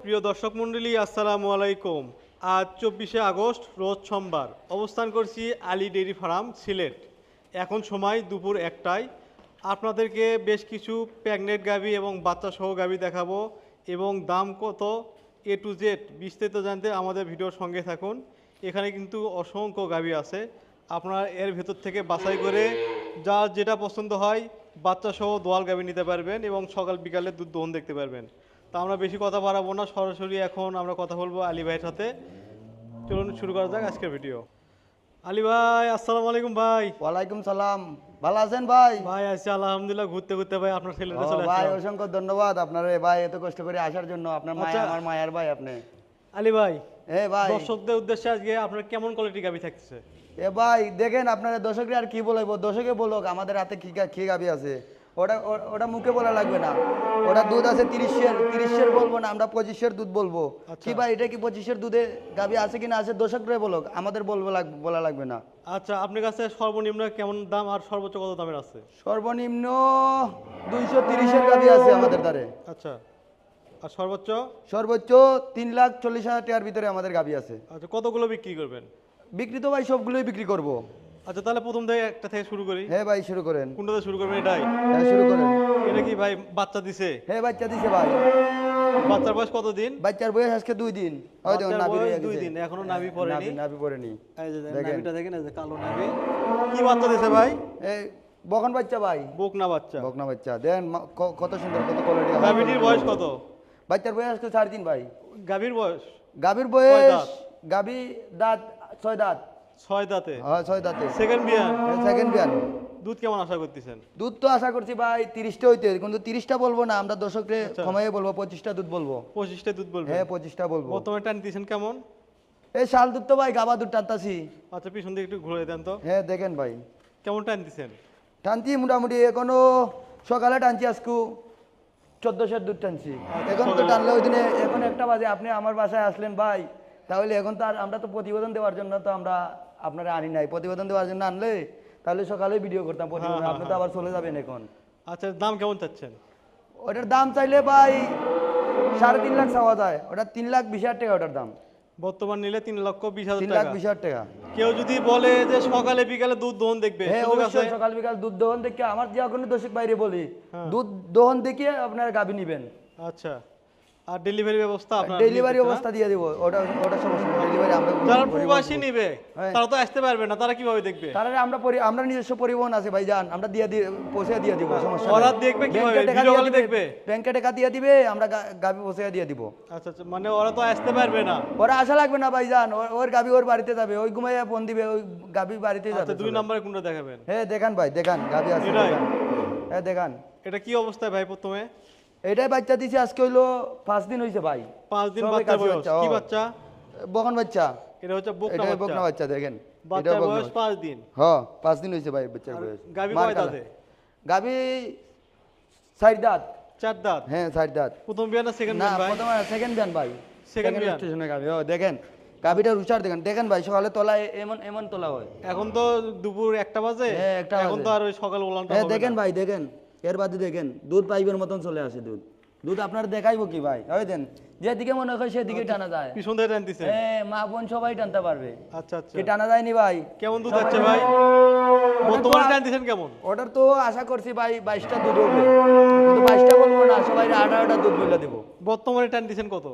প্রিয় দর্শক মণ্ডলী, আসসালামু আলাইকুম। আজ 24শে আগস্ট, রোজ সোমবার। অবস্থান করছি আলী ডেইরি ফার্ম, সিলেট। এখন সময় দুপুর 1টায়। আপনাদেরকে বেশ কিছু প্রেগনেন্ট গাভী এবং বাচ্চা সহ গাভী দেখাবো এবং দাম কত A to Z বিস্তারিত জানতে আমাদের ভিডিওর সঙ্গে থাকুন। এখানে কিন্তু অসংখ্য গাভী আছে, আপনারা এর ভেতর থেকে বাছাই করে যার যেটা পছন্দ হয় বাচ্চা সহ দোয়াল গাভী নিতে পারবেন এবং সকাল বিকালে দুধ দহন দেখতে পারবেন। তা আমরা বেশি কথা বাড়াবো না, সরাসরি এখন আমরা কথা বলবো আলী ভাইয়ের সাথে। চলুন শুরু করা যাক আজকের ভিডিও। আলী ভাই, আসসালামু আলাইকুম ভাই। ওয়ালাইকুম সালাম। ভালো আছেন ভাই? ভাই আছি আলহামদুলিল্লাহ, ঘুরতে ঘুরতে ভাই আপনার ছেলেটা চলে ভাই আসলাম। অসংখ্য ধন্যবাদ আপনারে ভাই, এত কষ্ট করে আসার জন্য। আপনার মায়া আচ্ছা। আমার মায়ার ভাই আপনি। আলী ভাই, ভাই দর্শকদের উদ্দেশ্যে আজকে আপনার কেমন কোয়ালিটি গাভী থাকছে? ভাই দেখেন, আপনারা দর্শকরা আর কি বলবো, দর্শকে বলুক আমাদের হাতে কি গাবি আছে। ওটা মুখে বলা লাগবে না। ওটা দুধ আছে 30-এর বলবো না, আমরা 25-এর দুধ বলবো। আচ্ছা। কি ভাই, এটা কি 25-এর দুধে গাবি আছে কিনা আছে দর্শকরা বলুক, আমাদের বলা লাগবে না। আচ্ছা, আপনার কাছে সর্বনিম্ন কেমন দাম আর সর্বোচ্চ কত দামের আছে? সর্বনিম্ন 230-এর গাবি আছে আমাদের দ্বারে। আচ্ছা, আর সর্বোচ্চ? সর্বোচ্চ 3,40,000 টাকার ভিতরে আমাদের গাবি আছে। আচ্ছা, কতগুলো বিক্রি করবেন? বিক্রি তো ভাই সবগুলোই বিক্রি করব। আচ্ছা, তাহলে প্রথম থেকে একটা থেকে শুরু করি। হ্যাঁ ভাই শুরু করেন। কোনটাতে শুরু করবেন? এটাই? হ্যাঁ শুরু করেন। এটা কি ভাই বাচ্চা দিছে? হ্যাঁ বাচ্চা দিছে ভাই। বাচ্চার বয়স কত দিন? বাচ্চার বয়স আজকে 2 দিন। ওই দেখুন বাচ্চার নাভি বয়স রয়ে 2 গেছে। দিন, এখনো নাভি পড়েনি। নাভি পড়েনি। এই যে দেখেন। নাভিটা দেখেন, এই যে কালো নাভি। কি বাচ্চা দিছে ভাই? এই বকন বাচ্চা ভাই। বকনা বাচ্চা। বকনা বাচ্চা দেন, কত সুন্দর, কত কোয়ালিটি। গাভীটির বয়স কত? বাচ্চার বয়স আজকে 4 দিন ভাই। গাভীর বয়স? গাভীর কয় বয়স, দাঁত? গাভী দাঁত 6 দাঁত। 6 দাঁতে? হ্যাঁ 6 দাঁতে। সেকেন্ড বিয়ান? সেকেন্ড বিয়ান। দুধ কেমন আশা করতেছেন? দুধ তো আশা করছি ভাই 30টা হইতে, কিন্তু 30টা বলবো না, আমরা দর্শককে আচ্ছা। কমাইয়ে বলবো, 25টা দুধ বলবো। 25টা দুধ বলবেন? হ্যাঁ 25টা বলবো। বর্তমানে টান দিয়েছেন কেমন? এই শাল দুধ তো ভাই গাবা দুধ টানতাছি। আচ্ছা, পিছন দিকে একটু ঘুরে দেন তো। হ্যাঁ দেখেন ভাই, কেমন টান দিছেন? টানছি মোটামুটি। এখনো সকালে টানছি, আজকু 1400 দুধ টানছি। এখন তো সকালে? টানলে ওই দিনে, এখন 1টা বাজে, আপনি আমার বাসায় আসলেন ভাই, তাহলে এখন তো আর আমরা তো প্রতিবেদন দেওয়ার জন্য তো আমরা আপনারা আনি নাই। প্রতিবেদন দেওয়ার জন্য আনলে তাহলে সকালে ভিডিও করতাম প্রতিবেদন। হ্যাঁ, আপনি তো আবার চলে যাবেন এখন। আচ্ছা, দাম কেমন চাচ্ছেন? ওটার দাম চাইলে ভাই 3.5 লাখ চাওয়া যায়। ওটা 3,20,000 টাকা ওটার দাম। বর্তমান নিলে 3,20,000 টাকা। 3,20,000 টাকা। কেউ যদি বলে যে সকালে বিকালে দুধ দহন দেখবে, হ্যাঁ সুযোগ আছে? অবশ্যই, সকাল বিকাল দুধ দহন দেখে আমার যে কোনো দর্শক বাইরে বলি, হ্যাঁ। দুধ দহন দেখিয়ে আপনার গাভী নিবেন। আচ্ছা, আর ডেলিভারি ব্যবস্থা আপনার? ডেলিভারি অবস্থা দিয়ে দেবো, ওটা সমস্যা নেই। ডেলিভারি আমরা যারা পরিবহন প্রবাসী করবো। নিবে হ্যাঁ। তারা তো আসতে পারবে না, তারা কিভাবে দেখবে? তারা আমরা নিজস্ব পরিবহন আছে ভাই, যান আমরা পৌঁছে দিয়ে দিব, সমস্যা নেই। ওরা দেখবে কিভাবে? ব্যাংকে টাকা ভিডিও দিয়ে কলে দিবে, দেখবে? ব্যাংকে টাকা দিয়ে দিবে, আমরা গাভী পৌঁছে দিয়ে দিব। আচ্ছা আচ্ছা, মানে ওরা তো আসতে পারবে না। ওরা আশা লাগবে না ভাই, যান ওর গাভী ওর বাড়িতে যাবে, ওই ঘুমাইয়া ফোন দিবে, ওই গাভী বাড়িতে আচ্ছা, যাবে। 2 নম্বরে কোনটা দেখাবেন? হ্যাঁ দেখান ভাই, দেখান গাভী আছে, এটাই? দেখান। হ্যাঁ দেখান। এটা কি অবস্থায় ভাই? প্রথমে এটাই বাচ্চা দিছে, আজকে হইলো 5 দিন হয়েছে ভাই। 5 দিন সবই বাচ্চা কাশি বয়স। বাচ্চা, কি ও। বাচ্চা? বকন বাচ্চা। এটা হচ্ছে বকনা এটা বকনা বাচ্চা। বাচ্চা দেখেন। বাচ্চার বকনা বয়স বাচ্চা। 5 দিন। হ্যাঁ 5 দিন হয়েছে ভাই বাচ্চার আর বয়স। গাভী মার কয় কালা। দাঁতে? গাভী 4 দাঁত। 4 দাঁত? হ্যাঁ 4 দাঁত। প্রথম বিয়ান না সেকেন্ড না বিয়ান ভাই? প্রথমে সেকেন্ড বিয়ান ভাই। Second বিয়ান? স্টেশনে গাভী। ও দেখেন গাভীটা রুচার দেখেন, দেখেন ভাই, সকালে তোলা এমন তোলা হয়। এখন তো দুপুর 1টা বাজে। হ্যাঁ, 1টা এখন বাজে। তো আর ওই সকাল ওলানটা হ্যাঁ হবে দেখেন না। ভাই, দেখেন এর বাদে দেখেন দুধ পাইপের মতন চলে আসে। দুধ আপনার দেখাইবো কি ভাই? ওই দেন, যেদিকে মনে হয় সেদিকে টানা যায়। পিছন থেকে টান দিছেন? হ্যাঁ মা বোন সবাই টানতে পারবে। আচ্ছা আচ্ছা। কি টানা যায়নি ভাই? কেমন দুধ সবাই- হচ্ছে ভাই? বর্তমানে টান দিছেন কেমন? ওটার তো আশা করছি ভাই 22টা দুধ হবে, কিন্তু 22টা বলবো না, সবাই 18টা দুধ বলে দেবো। বর্তমানে টান দিছেন কত?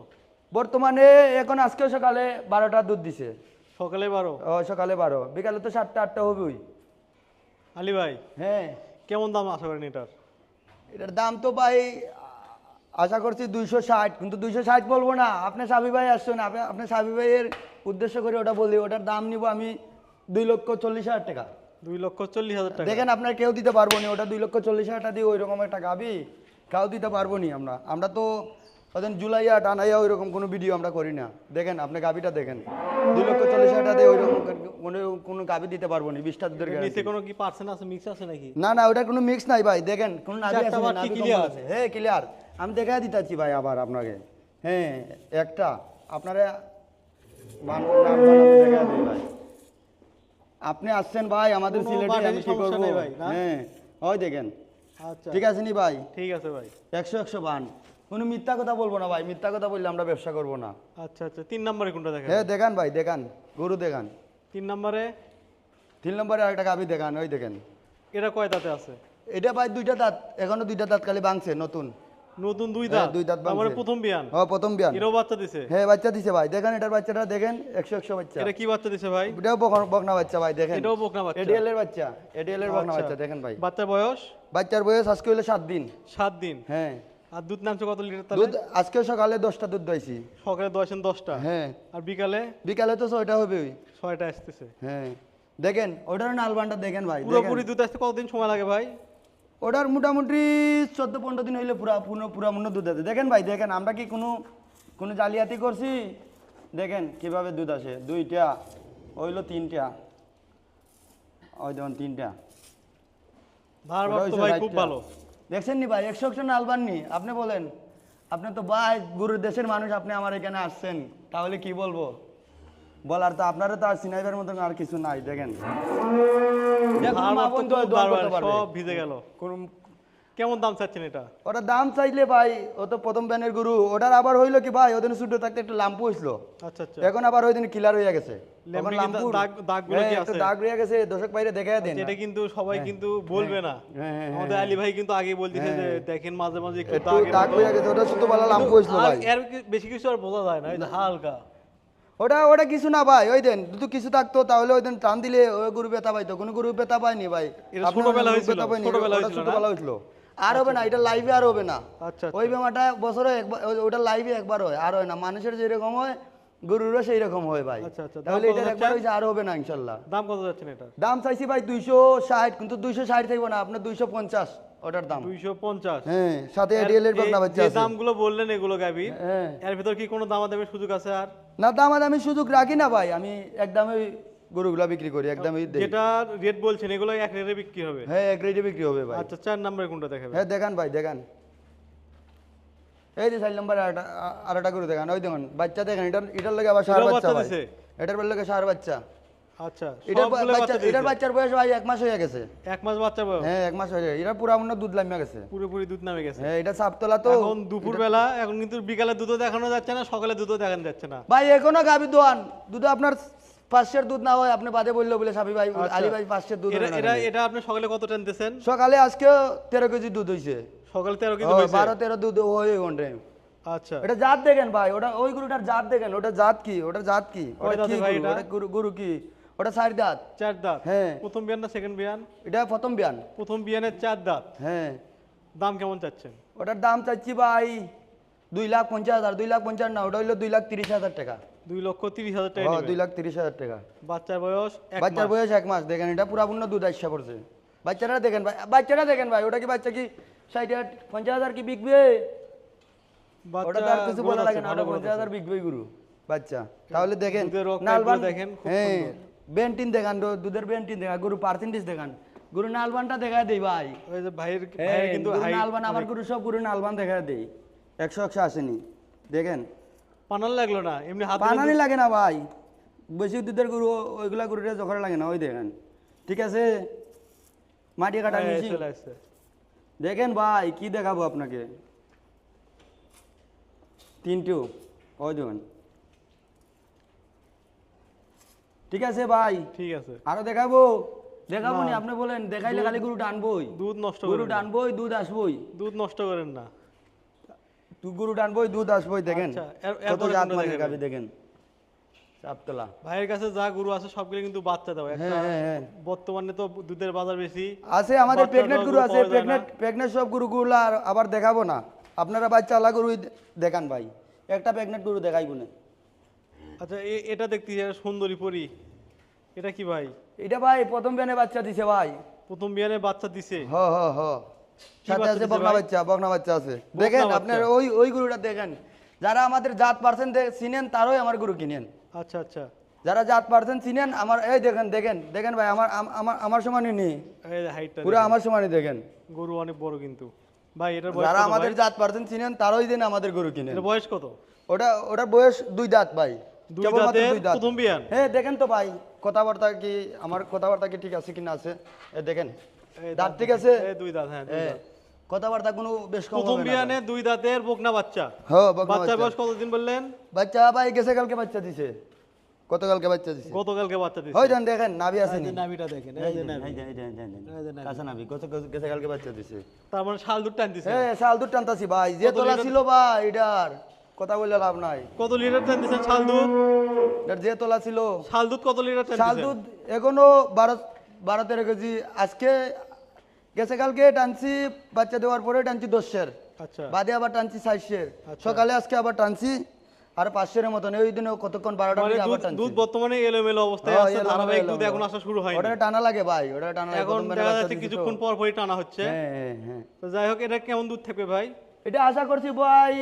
বর্তমানে এখন আজকে সকালে 12টা দুধ দিছে। সকালে 12? ও সকালে 12, বিকালে তো 7টা 8টা হবেই। আলী ভাই, হ্যাঁ কেমন দাম আশা করেন এটার? এটার দাম তো ভাই আশা করছি 260, কিন্তু 260 বলবো না। আপনি সাবি ভাই আসছেন, আপনি সাবি ভাইয়ের উদ্দেশ্য করে ওটা বলি। ওটার দাম নিব আমি 2,40,000 টাকা। 2,40,000 টাকা? দেখেন আপনার কেউ দিতে পারবো না, ওটা 2,40,000 টাকা দিয়ে ওই রকম একটা গাবি কেউ দিতে পারবো নি। আমরা তো ওদের জুলাইয়া টানাইয়া ওই রকম কোনো ভিডিও আমরা করি না। দেখেন আপনি গাবিটা দেখেন, 2,40,000 টাকা দিয়ে ওই রকম কোনো গাবি দিতে পারবো নি। 20টা দুধের নিচে গ্যারান্টি। কোনো কি পার্সেন্ট আছে, মিক্স আছে নাকি? না ওটা কোনো মিক্স নাই ভাই, দেখেন কোনো নাভি চারটা আছে না, বাট কি নাভি clear? কম্বল আছে। হ্যাঁ ক্লিয়ার, আমি দেখাই দিতেছি ভাই আবার আপনাকে। হ্যাঁ একটা আপনারা দেখা দিই ভাই। আপনি আসছেন ভাই আমাদের কোনো সিলেটে, বাটেরই আমি কি সমস্যা করবো? নেই ভাই, না? হ্যাঁ ওই দেখেন, আচ্ছা, ঠিক আছে নি ভাই? ঠিক আছে ভাই। 100 বান। কোনো মিথ্যা কথা বলবো না ভাই, মিথ্যা কথা বললে আমরা ব্যবসা করবো না। আচ্ছা আচ্ছা, 3 নম্বরে কোনটা দেখেন? হ্যাঁ দেখান ভাই, দেখান, গরু দেখান। 3 নম্বরে 3 নম্বরে আরেকটা গাভি দেখান, ওই দেখেন। এটা কয় দাঁতে আছে? এটা ভাই 2টা দাঁত, এখনো 2টা দাঁত খালি ভাঙছে নতুন। নতুন 2 হ্যাঁ, দাঁত? 2 দাঁত আমার ভাঙছে। প্রথম বিয়ান? হ্যাঁ প্রথম বিয়ান। এটাও বাচ্চা দিছে? হ্যাঁ বাচ্চা দিছে ভাই, দেখেন এটার বাচ্চাটা দেখেন, 100 বাচ্চা। এটা কি বাচ্চা দিছে ভাই? এটাও বকনা বাচ্চা ভাই, দেখেন। এটাও বকনা বাচ্চা? এডিএল এর বাচ্চা, এডিএল এর বকনা আচ্ছা। বাচ্চা, দেখেন ভাই। বাচ্চার বয়স? বাচ্চার বয়স আজকে হলো 7 দিন। 7 দিন? হ্যাঁ। আর দুধ নামছে কত লিটার তাহলে? দুধ আজকে সকালে 10টা দুধ দইছি। সকালে দোয়াছেন 10টা? হ্যাঁ। আর বিকালে? বিকালে তো 6টা হবে। 6টা আসতেছে? হ্যাঁ দেখেন ওটার নালবানটা দেখেন ভাই, পুরোপুরি দুধ আসতে কতদিন সময় লাগে ভাই? ওটার মোটামুটি 14-15 দিন হইলে পুরা মূন্য দুধ আছে। দেখেন ভাই, দেখেন আমরা কি কোনো জালিয়াতি করছি? দেখেন কিভাবে দুধ আসে। 2টা হইলো 3টা, ওই দেখুন 3টা। ভারবাব তো ভাই খুব ভালো। দেখছেন নি ভাই, 100 নালবান নি। আপনি বলেন, আপনি তো ভাই গুরুর দেশের মানুষ, আপনি আমার এখানে আসছেন, তাহলে কি বলবো? বলার তো আপনারা তো আর সিনাইবার মতন আর কিছু নাই। দেখেন ভারবাব তো খুব বারবার সব ভিজে গেল। কেমন দাম চাচ্ছেন এটা? ওটা দাম চাইলে ভাই, ও তো প্রথম ব্যানের গরু, ওটার আবার হইলো কি ভাই, ওদিন ছোট থাকতে একটু লাম্পু হইছিল, আচ্ছা আচ্ছা। এখন আবার ওই দিন কিলার হয়ে গেছে। ল্যাম্পে তখন কিন্তু লাম্পুর দাগগুলো কি আছে? দাগ রয়ে গেছে, দর্শক ভাইরে দেখায় দেন। এটা কিন্তু সবাই কিন্তু বলবে না। হ্যাঁ, আমাদের আলী ভাই কিন্তু আগে বলতেছে যে দেখেন মাঝে মাঝে একটু একটু দাগ রয়ে গেছে, ওটা ছোট বেলা লাম্পু হইছিল ভাই। এর বেশি কিছু আর বোঝা যায় না, এই যে হালকা। ওটা কিছু না ভাই, ওই দেন যদি কিছু থাকতো তাহলে ওই দিন টান দিলে ওই গরু ব্যথা পাইতো, কোনো গরু ব্যথা পায়নি ভাই। এটা আপনার ছোটবেলা গরু হয়েছিল, ব্যথা পায়নি, ছোটবেলা ওটা হয়েছিল না? ছোটবেলা হয়েছিল। আর হবে না, এটা লাইভে আর হবে না। আচ্ছা ওই বেমাটা বছরে একবার, ওটা লাইভে একবার হয়, আর হয় না। মানুষের যেরকম হয় গরুরও সেই রকম হয় ভাই। আচ্ছা, আচ্ছা। তাহলে দাম কত এটা একবার যাচ্ছে? হয়েছে, আর হবে না ইনশাল্লাহ। দাম কত যাচ্ছেন এটা? দাম চাইছি ভাই 260, কিন্তু 260 থাকবো না, আপনার 250 ওটার দাম। 250? হ্যাঁ, সাথে এডিএল এর বকনা বাচ্চা যে আছে। দামগুলো বললেন এগুলো গাবি, হ্যাঁ। এর ভিতর কি কোনো দামাদামির সুযোগ আছে আর? না দামাদামি সুযোগ রাখি না ভাই, আমি একদমই গরুগুলা বিক্রি করি, একদমই দেই। যেটা রেট বলছেন এগুলো এক রেটে বিক্রি হবে? হ্যাঁ এক রেটে বিক্রি হবে ভাই। আচ্ছা, 4 নম্বরে কোনটা দেখাবেন? হ্যাঁ দেখান ভাই, দেখান। এই যে 4 নম্বরে আরেকটা করে দেখান, ওই দেখুন বাচ্চা দেখেন, এটার লাগে আবার সার এটাও বাচ্চা বাচ্চা ভাই। দিছে? এটার লাগে সার বাচ্চা। আচ্ছা, এটার সবগুলো বাচ্চা, বাচ্চা এটার দিয়েছে? বাচ্চার বয়স ভাই 1 মাস হয়ে গেছে। 1 মাস বাচ্চা বয়স? হ্যাঁ 1 মাস হয়ে গেছে, এটা পুরা মনে দুধ লামিয়া গেছে, পুরোপুরি দুধ নামে গেছে? হ্যাঁ এটা সাপতলা তো। এখন দুপুরবেলা, এখন কিন্তু বিকালে দুধও দেখানো যাচ্ছে না, সকালে দুধও দেখানো যাচ্ছে না ভাই এখনো গাবি দোয়ান, দুধ আপনার 500 দুধ না হয় আপনি বাদে বললো বলে সাবি ভাই, আচ্ছা। আলী ভাই 500 দুধ এটা হয় না এটা কেন? এটা আপনি সকালে কত টানতেছেন? সকালে আজকে 13 কেজি দুধ হইছে। সকালে 13 কেজি হয়েছে? 12-13 দুধ হয় ঘন্টায়। আচ্ছা, এটা জাত দেখেন ভাই, ওটা ওই গরুটার জাত দেখেন, ওটা জাত কি, ওটা জাত কি, কয় ওটা দাঁতে কি ভাই গরু, এটা? ওটা গরু কি, ওটা 4 দাঁত। 4 দাঁত? হ্যাঁ। প্রথম বিয়ান না সেকেন্ড বিয়ান? এটা প্রথম বিয়ান। প্রথম বিয়ানের 4 দাঁত। হ্যাঁ। দাম কেমন চাচ্ছেন? ওটার দাম চাচ্ছি ভাই 2,50,000, 2,50,000 না, ওটা হইলো 2,30,000 টাকা। 2,30,000 টাকা হ্যাঁ নেবেন? 2,30,000 টাকা। বাচ্চার বয়স 1 বাচ্চার মাস? বয়স 1 মাস, দেখেন এটা পুরাপূর্ণ দুধ আসা পড়ছে। বাচ্চারা দেখেন ভাই, বাচ্চারা দেখেন ভাই, ওটা কি বাচ্চা কি 60,50,000 কি বিকবে? ওটা তো আর কিছু growth বলা আছে, লাগে না, ভালো ওটা growth 50,000 বিকবে গরু বাচ্চা। তাহলে দেখেন দুধের রক নালবান টাইপগুলো দেখেন, খুব হ্যাঁ সুন্দর। বেন্টিন দেখান, দুধের বেন্টিন দেখান, গরু পার্সেন্টেজ দেখান, গরু নালবানটা দেখা দেই ভাই। ওই যে ভাইয়ের হ্যাঁ, কিন্তু গরু height নালবান, আমার অনেক। গরু সব গরু নালবান দেখা দেই, 100 আসেনি। দেখেন পানাল লাগলো না, এমনি হাত দিলে বানানি লাগে না ভাই, বেশি দুধের গরু ওইগুলা গরুটা জোগাড় লাগে না। ওই দেখেন ঠিক আছে, মাটি কাটা হ্যাঁ, নিয়েছি। চলে আসছে। দেখেন ভাই কি দেখাবো আপনাকে, 3টো ওই দেখুন। ঠিক আছে ভাই, ঠিক আছে। আরো দেখাবো? দেখাবো নি, না। আপনি বলেন, দেখাইলে খালি গরু টানবই, দুধ নষ্ট গরু করেন না। টানবই, দুধ আসবই, দুধ নষ্ট করেন না। তুই গরু টানবই, দুধ আসবই। দেখেন আচ্ছা, কত এরপরে জাত কোনটা মানের দেখাবেন? গাভী, দেখেন চাপতলা। ভাইয়ের কাছে যা গরু আছে সবগুলো কিন্তু বাচ্চা দাও একটা। হ্যাঁ, হ্যাঁ, হ্যাঁ। বর্তমানে তো দুধের বাজার বেশি আছে আমাদের বাচ্চা প্রেগনেন্ট দেওয়া গরু আছে, পাওয়া যায় না। প্রেগনেন্ট সব গরুগুলো আবার দেখাবো না, আপনারা বাচ্চা আলা গরু দেখান ভাই, একটা প্রেগনেন্ট গরু দেখাইবো না। আচ্ছা, এটা দেখতেছি একটা সুন্দরী পরি, এটা কি ভাই? এটা ভাই প্রথম বিয়ানে বাচ্চা দিছে ভাই। প্রথম বিয়ানে বাচ্চা দিছে? হ হ হ, কি সাথে বাচ্চা আছে দিছে বকনা ভাই? বাচ্চা, বকনা বাচ্চা আছে। দেখেন বাচ্চা? আপনার ওই গরুটা দেখেন, যারা আমাদের জাত পার্সেন্ট চিনেন তারাই আমার গরু কিনেন। আচ্ছা আচ্ছা, যারা জাত পার্সেন্ট চিনেন আমার, এই দেখেন দেখেন দেখেন ভাই, আমার সমানই নেই, এই হাইটটা পুরো আমার সমানই দেখেন। গরু অনেক বড় কিন্তু ভাই। এটার বয়স যারা কত আমাদের ভাই? জাত পার্সেন্ট চিনেন তারাই দিন আমাদের গরু কিনেন। এটার বয়স কত? ওটার বয়স 2 দাঁত ভাই, 2 কেবলমাত্র দাঁতের 2 দাঁত। প্রথম বিয়ান? হ্যাঁ দেখেন তো ভাই, কথাবার্তা কি আমার কথাবার্তা কি ঠিক আছে কি না আছে, দেখেন এই দাঁত ঠিক আছে। এই 2 দাঁত, হ্যাঁ 2 হ্যাঁ, দাঁত। কথাবার্তা কোনো বেশ কম প্রথম হবে না বিয়ানে 2 দাঁতের বকনা বাচ্চা। হ্যাঁ বকনা বাচ্চার বাচ্চা। বয়স কতদিন বললেন? বাচ্চা ভাই গেছে কালকে বাচ্চা দিছে, গতকালকে বাচ্চা দিছে। গতকালকে বাচ্চা দিছে। ওই দেন দেখেন নাভি আছে নি, নাভিটা দেখেন, এই যে নাভি। এই যে নাভি। কাঁচা নাভি, গেছে কালকে বাচ্চা দিছে। তার মানে শাল দুধ টানতেছে। হ্যাঁ শাল দুধ টানতাছি ভাই, যে কত তোলা লিটার? ছিল ভাই এটার কথা বললে লাভ নাই। কত লিটার টানতেছেন শাল দুধ? এটার যে তোলা ছিল শাল দুধ কত লিটার শাল টানতেছেন? দুধ এখনো 12-13 কেজি। আজকে গেছে কালকে টানছি, বাচ্চা দেওয়ার পরে টানছি 10-এর, আচ্ছা। বাদে আবার টানছি 60-এর, আচ্ছা। সকালে আজকে আবার টানছি আর 500-এর মতন। ওই দিনে কতক্ষণ 12টা মানে দিকে আবার দুধ টানছি। দুধ বর্তমানে এলোমেলো অবস্থায় হ্যাঁ, আছে, এলোমেলো, ধারাবাহিক দুধ এলোমেলো। এখন আসা শুরু হয়নি। ওটা টানা লাগে ভাই, ওটা টানা লাগে। এখন প্রথম বেলা দেখা বাচ্চা যাচ্ছে দিছি তো। কিছুক্ষণ পর পরই টানা হচ্ছে। হ্যাঁ হ্যাঁ হ্যাঁ। তো যাই হোক, এটা কেমন দুধ থাকবে ভাই? এটা আশা করছি ভাই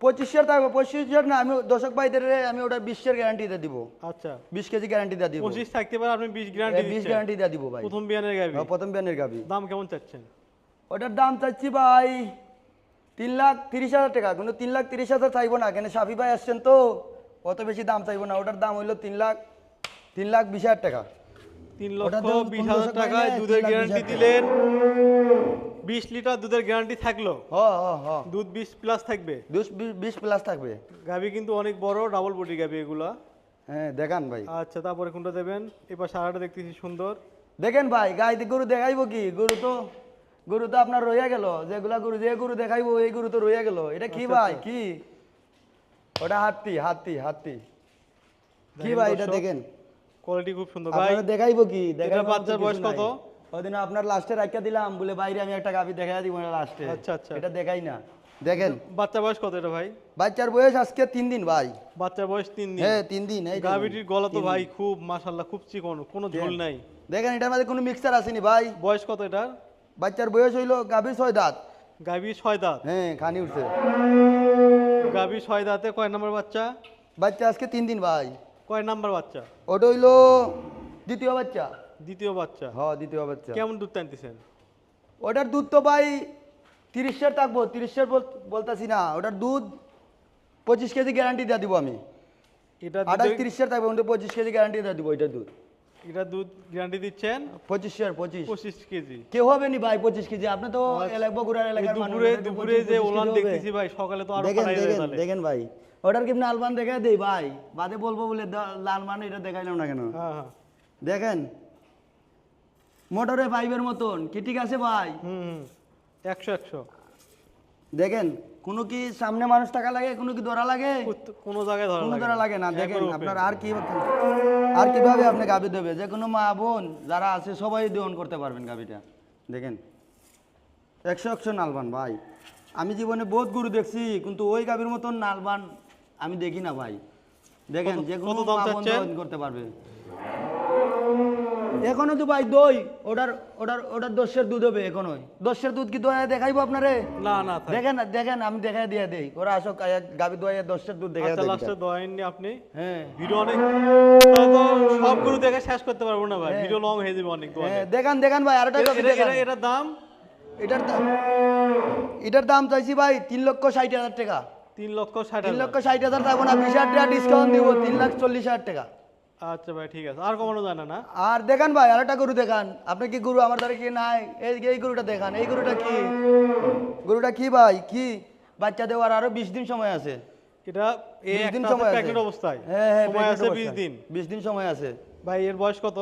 25-এর থাকবে। 25-এর না, আমি দর্শক ভাইদের আমি ওটা 20-এর গ্যারান্টি দিয়ে দিব। আচ্ছা, 20 কেজি গ্যারান্টি দিয়ে দিব। 25 থাকতে পারে, আপনি 20 গ্যারান্টি 20 দিচ্ছেন গ্যারান্টি দিয়ে দিব ভাই। প্রথম বিয়ানের গাবি। হ্যাঁ, প্রথম বিয়ানের গাবি। দাম কেমন চাচ্ছেন? ওটার দাম চাচ্ছি ভাই 3,30,000 টাকা। কিন্তু 3,30,000 চাইবো না, কেন সাফি ভাই আসছেন তো, অত বেশি দাম চাইবো না। ওটার দাম হইলো 3,20,000 টাকা। 3 ওটা লক্ষ তো 20,000 1500 টাকায় টাকা, দুধের 3,20,000 গ্যারান্টি টাকা। দিলেন। 20 লিটার দুধের গ্যারান্টি থাকলো, হ দুধ 20 প্লাস থাকবে। 20 প্লাস থাকবে। গাবি কিন্তু অনেক বড়, ডাবল বডি গাবি এগুলা। হ্যাঁ দেখান ভাই, আচ্ছা, তারপরে কোনটা দেবেন? এবার সারাটা দেখতেছি সুন্দর। দেখেন ভাই গাইতে গরু দেখাইবো কি? গরু তো আপনার রইয়া গেল। যেগুলা গরু, যে গরু দেখাইবো এই গরু তো রইয়া গেল। এটা কি আচ্ছা, ভাই আচ্ছা। কি? ওটা হাতি কি দেখেন ভাই? এটা দর্শক, দেখেন, কোয়ালিটি খুব সুন্দর ভাই। আপনারা দেখাইবো কি? এটা দেখাইবো বাচ্চার কিছু বয়স নাই। কত? ওদিন আপনার লাস্টে রাখিয়া দিলাম বলে বাইরে আমি একটা গাভি দেখাই দিব না লাস্টে। আচ্ছা, আচ্ছা। এটা দেখাই না। দেখেন বাচ্চা বয়স কত এটা ভাই? বাচ্চার বয়স আজকে 3 দিন ভাই। বাচ্চার বয়স 3 দিন। হ্যাঁ 3 দিন। এই দেখুন, গাবিটির গলা তো 3 ভাই দিন। খুব মাশাআল্লাহ, খুব চিকন, কোনো ঝোল নাই। দেখেন এটার মধ্যে কোনো মিক্সার আসেনি ভাই। বয়স কত এটার? বাচ্চার বয়স হইলো গাভি 6 দাঁত। গাবি 6 দাঁত। হ্যাঁ খানি উঠছে। গাবি 6 দাঁতে কয় নাম্বার বাচ্চা? বাচ্চা আজকে 3 দিন ভাই। কয় নাম্বার বাচ্চা? ওটা হইলো দ্বিতীয় বাচ্চা। দ্বিতীয় বাচ্চা। হ্যাঁ দ্বিতীয় বাচ্চা। কেমন দুধ টানতেছেন? ওটার দুধ তো ভাই 30-এর থাকবো। 30-এর বলতাছি না, ওটার দুধ 25 কেজি গ্যারান্টি দিয়ে দিব আমি। এটা 28-30-এর থাকবে, কিন্তু 25 কেজি গ্যারান্টি দিয়ে দিব এটার দুধ। এটা দুধ গ্যারান্টি দিচ্ছেন 25 25 কেজি। কেউ হবে নি ভাই 25 কেজি। আপনি তো বগুড়ার এলাকার মানুষ। দুপুরে এটা তো দুপুরে 25 যে কেজি ওলান হবে। দেখতেছি ভাই, সকালে তো আরো দেখেন পাঠাই দেবে দেখেন তাহলে। দেখেন ভাই, ওটার কি আলবান দেখা দেই ভাই, বাদে বলবো বলে লাল মানে এটা দেখাইলাম না কেন? হ্যাঁ হ্যাঁ। দেখেন মোটরে পাইপের মতন কি, ঠিক আছে ভাই? হুম 100 100। দেখেন কোনো কি সামনে মানুষ টাকা লাগে, কোনো কি ধরা লাগে? কোনো জায়গায় ধরা কোনো লাগে ধরা না। লাগে না। দেখেন একবার open। আপনার আর কিভাবে আপনি গাভি দেবে, যে কোনো মা বোন যারা আছে সবাই দহন করতে পারবেন গাভিটা। দেখেন 100 নালবান ভাই। আমি জীবনে বহুত গরু দেখছি, কিন্তু ওই গাভির মতন নালবান আমি দেখি না ভাই। দেখেন যে কোনো কত দাম মা বোন চাচ্ছেন? দহন করতে পারবে। এখনো তো ভাই দই ওটার 10-এর দুধ হবে। এখনোই 10-এর দুধ কি দোয়া দেখাইবো আপনারে? না না থাক। দেখেন আমি দেখাই দিয়ে দেই। ওরা আসো গাভি দোয়া 10-এর দুধ দেখাই আচ্ছা, দেয়। লাস্টে দয়াননি আপনি। হ্যাঁ ভিডিও অনেক, তাহলে তো সব গরু দেখে শেষ করতে পারবো না ভাই, ভিডিও লং হয়ে যাবে অনেক দোয়ানে। হ্যাঁ, দেখান ভাই আরেকটা গাভি দেখান। এটার দাম? এটার দাম চাইছি ভাই 3,60,000 টাকা। 3,60,000। 3,60,000 থাকবো না, 20,000 টাকা ডিসকাউন্ট দিব, 3,40,000 টাকা। আচ্ছা ভাই ঠিক আছে, আর কমানো যায় না না? আর দেখান ভাই আরেকটা গরু দেখান। আপনি কি গরু আমার দ্বারা কি নাই? এই গরুটা দেখান। এই গরুটা কি ভাই? কি বাচ্চা দেওয়ার আরো 20 দিন সময় আছে। এটা এই 20 দিন একটা সময় আছে। প্রেগন্যান্ট অবস্থায় হ্যাঁ সময় আছে pregnant 20 অবস্থা। দিন। 20 দিন সময় আছে ভাই এর বয়স কত?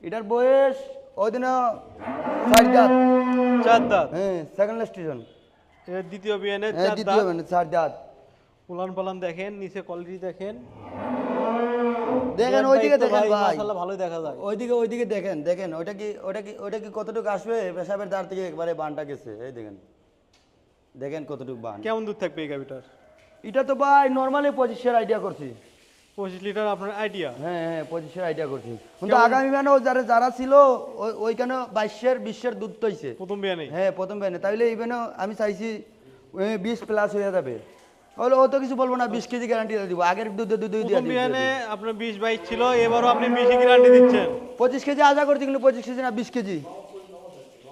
এটার বয়স ওই দিন 4 দাঁত। 4 দাঁত। হ্যাঁ সেকেন্ড স্টেশন। এর দ্বিতীয় বিয়ানে হ্যাঁ 4 দ্বিতীয় দাঁত। মানে 4 দাঁত। উলান পালান দেখেন, নিচে কোয়ালিটি দেখেন। দেখেন ওইদিকে দেখেন ভাই, মাশাআল্লাহ ভালোই দেখা যায়। ওইদিকে দেখেন ওইটা কি কতটুকু আসবে? পেশাবের দাঁড় থেকে একবারে বানটা গেছে। এই দেখেন কতটুকু বান। কেমন দুধ থাকবে এই গাভিটার? এটা তো ভাই নরমালি 25-এর আইডিয়া করছি। 25 লিটার আপনার আইডিয়া? হ্যাঁ 25-এর আইডিয়া করছি, কিন্তু আগামী মানেও যারা ছিল ওইখানে 22-এর 20-এর দুধ তৈছে প্রথম বিয়ানে? হ্যাঁ প্রথম বিয়ানে। তাইলে এইখানেও আমি চাইছি 20 প্লাস হয়ে যাবে। ও তো কিছু বলবো না, 20 কেজি গ্যারান্টি দিব। আগের দুধ দিয়ে প্রথম বিয়ানে আপনার 20 22 ছিল, এবারও আপনি 20 গ্যারান্টি দিচ্ছেন। 25 কেজি আশা করছি, কিন্তু 25 কেজি না 20 কেজি।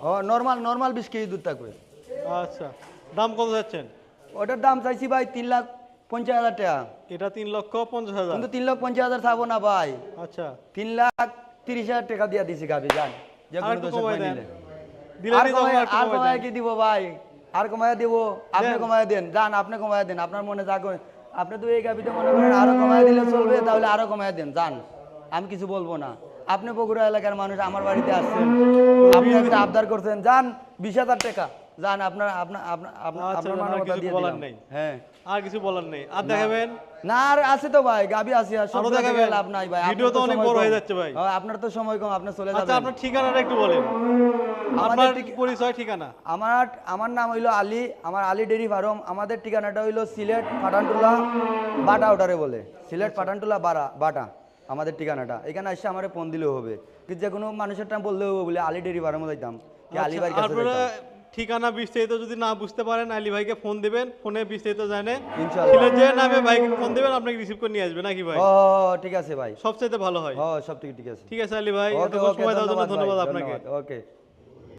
ও নর্মাল 20 কেজি দুধ থাকবে। আচ্ছা, দাম কত যাচ্ছেন? ওটার দাম চাইছি ভাই 3,50,000 টাকা। এটা 3,50,000। কিন্তু 3,50,000 থাকবো না ভাই, আচ্ছা 3,30,000 টাকা দিয়ে দিছি গাভি। যান যে আর কোনো একটু দর্শক কমাই ভাই দেন। নিলে দিলে আর নি তখন কমায়- একটু আর কমায় কমায় দেন। কি দিব ভাই? আর কমায় দিব? আপনি দেন। কমায় দেন, যান আপনি কমায় দেন, আপনার মনে যা করে। আপনি তো এই গাবিতে মনে করেন আরো কমায় দিলে চলবে, তাহলে আরো কমায় দেন, যান, আমি কিছু বলবো না। আপনি বগুড়া এলাকার মানুষ, আমার বাড়িতে আসছেন, আপনি একটা আবদার করছেন, যান 20,000 টাকা, যান, আপনার আপনার আপনার আপনার আচ্ছা, আপনার যান, আর মানবতা কিছু দিয়ে বলার দিলাম। নেই। হ্যাঁ, আর কিছু বলার নেই, আর দেখাবেন? না আর আছে তো ভাই, গাবি আছে, আর আরো সবগুলো দেখে দেখাবেন? লাভ নাই ভাই, ভিডিও আপনার তো অনেক সময় বড় কম। হয়ে যাচ্ছে ভাই। হ্যাঁ, আপনার তো সময় কম, আপনি চলে আচ্ছা, যাবেন। আপনার ঠিকানাটা একটু বলেন, আমাদের আপনার পরিচয় ঠিকানা। আমার আমার নাম হইলো আলী, আমার আলী ডেইরি ফার্ম। আমাদের ঠিকানাটা হইলো সিলেট পাঠানটুলা বাটা ওটারে বলে, সিলেট পাঠানটুলা বাটা আমাদের ঠিকানাটা। এখানে এসে আমার ফোন দিলেও হবে, কি যে কোনো মানুষের টাইম বললেও হবে, বলে আলী ডেইরি ফার্মে যাইতাম কি আলী ভাইয়ের কাছে আপনারা যাইতাম। ঠিকানা বিস্তারিত যদি না বুঝতে পারেন, আলী ভাইকে ফোন দিবেন, ফোনে বিস্তারিত জানে ইনশাআল্লাহ। সিলেট যে নামে ভাইকে ফোন দিবেন, আপনাকে রিসিভ করে নিয়ে আসবে নাকি ভাই? ও ঠিক আছে ভাই, সবচাইতে ভালো হয়। ও সব থেকে ঠিক আছে। ঠিক আছে আলী ভাই, ওকে এতক্ষণ ওকে, সময় দেওয়ার জন্য ধন্যবাদ ভাই, ধন্যবাদ আপনাকে। ধন্যবাদ, ওকে।